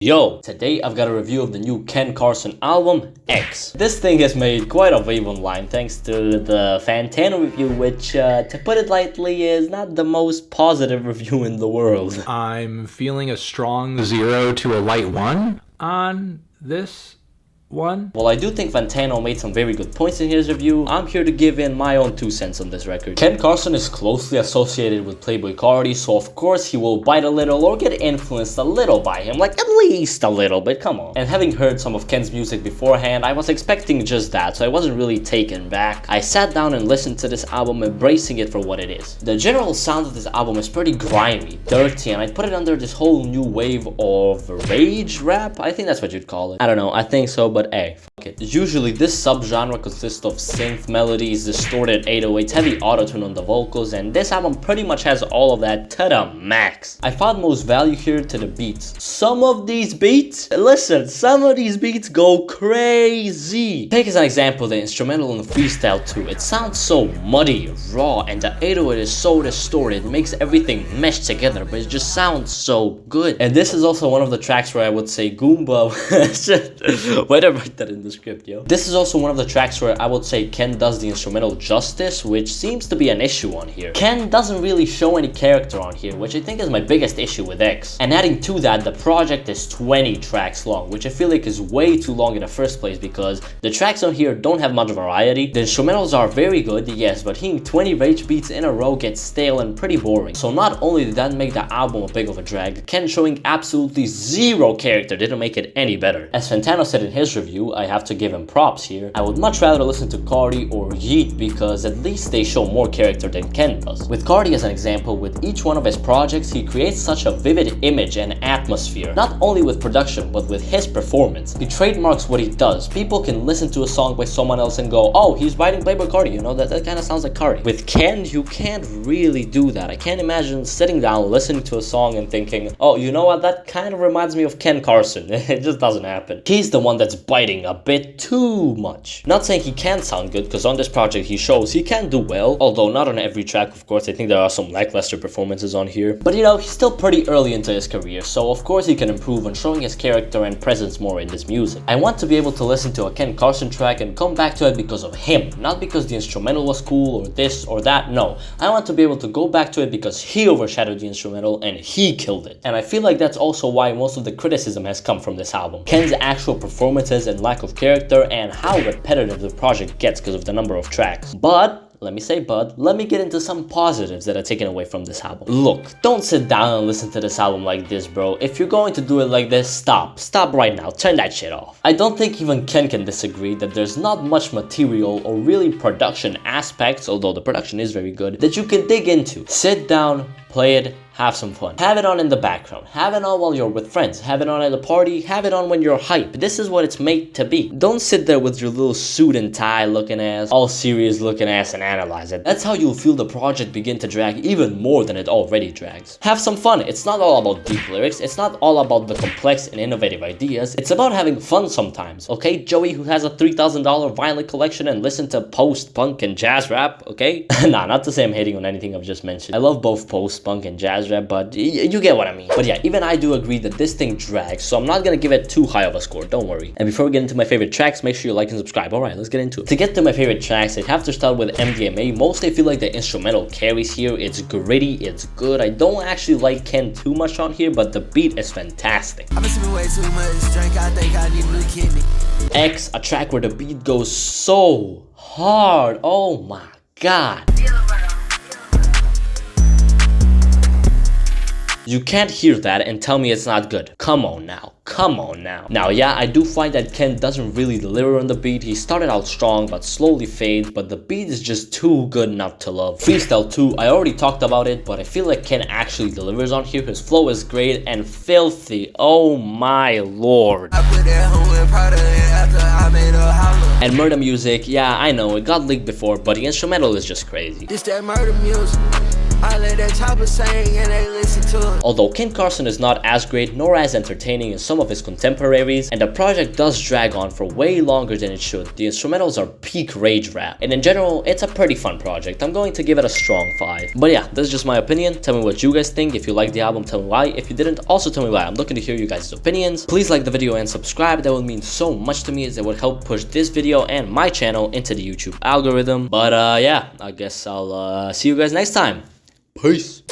Yo, today I've got a review of the new Ken Carson album, X. This thing has made quite a wave online thanks to the Fantano review, which, to put it lightly, is not the most positive review in the world. I'm feeling a strong 0 to a light 1 on this one. While I do think Fantano made some very good points in his review, I'm here to give in my own 2 cents on this record. Ken Carson is closely associated with Playboi Carti, so of course he will bite a little or get influenced a little by him, like at least a little bit, come on. And having heard some of Ken's music beforehand, I was expecting just that, so I wasn't really taken back. I sat down and listened to this album, embracing it for what it is. The general sound of this album is pretty grimy, dirty, and I'd put it under this whole new wave of rage rap. I think that's what you'd call it. I don't know, I think so, but hey, fuck it. Usually this subgenre consists of synth melodies, distorted 808s, heavy autotune on the vocals, and this album pretty much has all of that to the max. I found most value here to the beats. Some of these beats go crazy. Take as an example the instrumental in Freestyle 2. It sounds so muddy, raw, and the 808 is so distorted. It makes everything mesh together, but it just sounds so good. And this is also one of the tracks where I would say Goomba. Why did I write that in the script, yo? This is also one of the tracks where I would say Ken does the instrumental justice, which seems to be an issue on here. Ken doesn't really show any character on here, which I think is my biggest issue with X. And adding to that, the project is 20 tracks long, which I feel like is way too long in the first place because the tracks on here don't have much variety. The instrumentals are very good, yes, but hearing 20 rage beats in a row gets stale and pretty boring. So not only did that make the album a big of a drag, Ken showing absolutely zero character didn't make it any better. As Fantano said in his review, I have to give him props here. I would much rather listen to Carti or Yeet because at least they show more character than Ken does. With Carti as an example, with each one of his projects, he creates such a vivid image and atmosphere, not only with production, but with his performance. He trademarks what he does. People can listen to a song by someone else and go, oh, he's writing Playboi Carti, you know, that kind of sounds like Carti. With Ken, you can't really do that. I can't imagine sitting down, listening to a song and thinking, oh, you know what, that kind of reminds me of Ken Carson. It just doesn't happen. He's the one that's biting a bit too much. Not saying he can't sound good, because on this project he shows he can do well, although not on every track, of course. I think there are some lackluster performances on here. But you know, he's still pretty early into his career, so of course he can improve on showing his character and presence more in this music. I want to be able to listen to a Ken Carson track and come back to it because of him, not because the instrumental was cool or this or that. No, I want to be able to go back to it because he overshadowed the instrumental and he killed it. And I feel like that's also why most of the criticism has come from this album. Ken's actual performances and lack of character and how repetitive the project gets because of the number of tracks. But let me get into some positives that are taken away from this album. Look, don't sit down and listen to this album like this, bro. If you're going to do it like this, stop right now, turn that shit off. I don't think even Ken can disagree that there's not much material or really production aspects, although the production is very good, that you can dig into. Sit down, play it, have some fun. Have it on in the background. Have it on while you're with friends. Have it on at a party. Have it on when you're hype. This is what it's made to be. Don't sit there with your little suit and tie looking ass, all serious looking ass, and analyze it. That's how you'll feel the project begin to drag even more than it already drags. Have some fun. It's not all about deep lyrics. It's not all about the complex and innovative ideas. It's about having fun sometimes, okay? Joey, who has a $3,000 vinyl collection and listen to post-punk and jazz rap, okay? Nah, not to say I'm hating on anything I've just mentioned. I love both post-punk and jazz rap, but you get what I mean. But yeah, even I do agree that this thing drags, so I'm not gonna give it too high of a score, don't worry. And before we get into my favorite tracks, make sure you like and subscribe. Alright, let's get into it. To get to my favorite tracks, I'd have to start with MDMA. Mostly I feel like the instrumental carries here. It's gritty, it's good. I don't actually like Ken too much on here, but the beat is fantastic. I've been sipping way too much drink, I think I need a new kidney. X, a track where the beat goes so hard. Oh my god. You can't hear that and tell me it's not good. Come on now. Now, yeah, I do find that Ken doesn't really deliver on the beat. He started out strong, but slowly fades, but the beat is just too good not to love. Freestyle 2, I already talked about it, but I feel like Ken actually delivers on here. His flow is great and filthy. Oh my lord. I put that hoe in Prada after I made her holler. And Murda music, yeah, I know, it got leaked before, but the instrumental is just crazy. This that murder music. I let that chopper sing and they listen to it. Although Ken Carson is not as great nor as entertaining as some of his contemporaries, and the project does drag on for way longer than it should, the instrumentals are peak rage rap, and in general, it's a pretty fun project. I'm going to give it a strong 5. But yeah, this is just my opinion. Tell me what you guys think. If you liked the album, tell me why. If you didn't, also tell me why. I'm looking to hear you guys' opinions. Please like the video and subscribe. That would mean so much to me, as it would help push this video and my channel into the YouTube algorithm. But yeah, I guess I'll see you guys next time. Peace.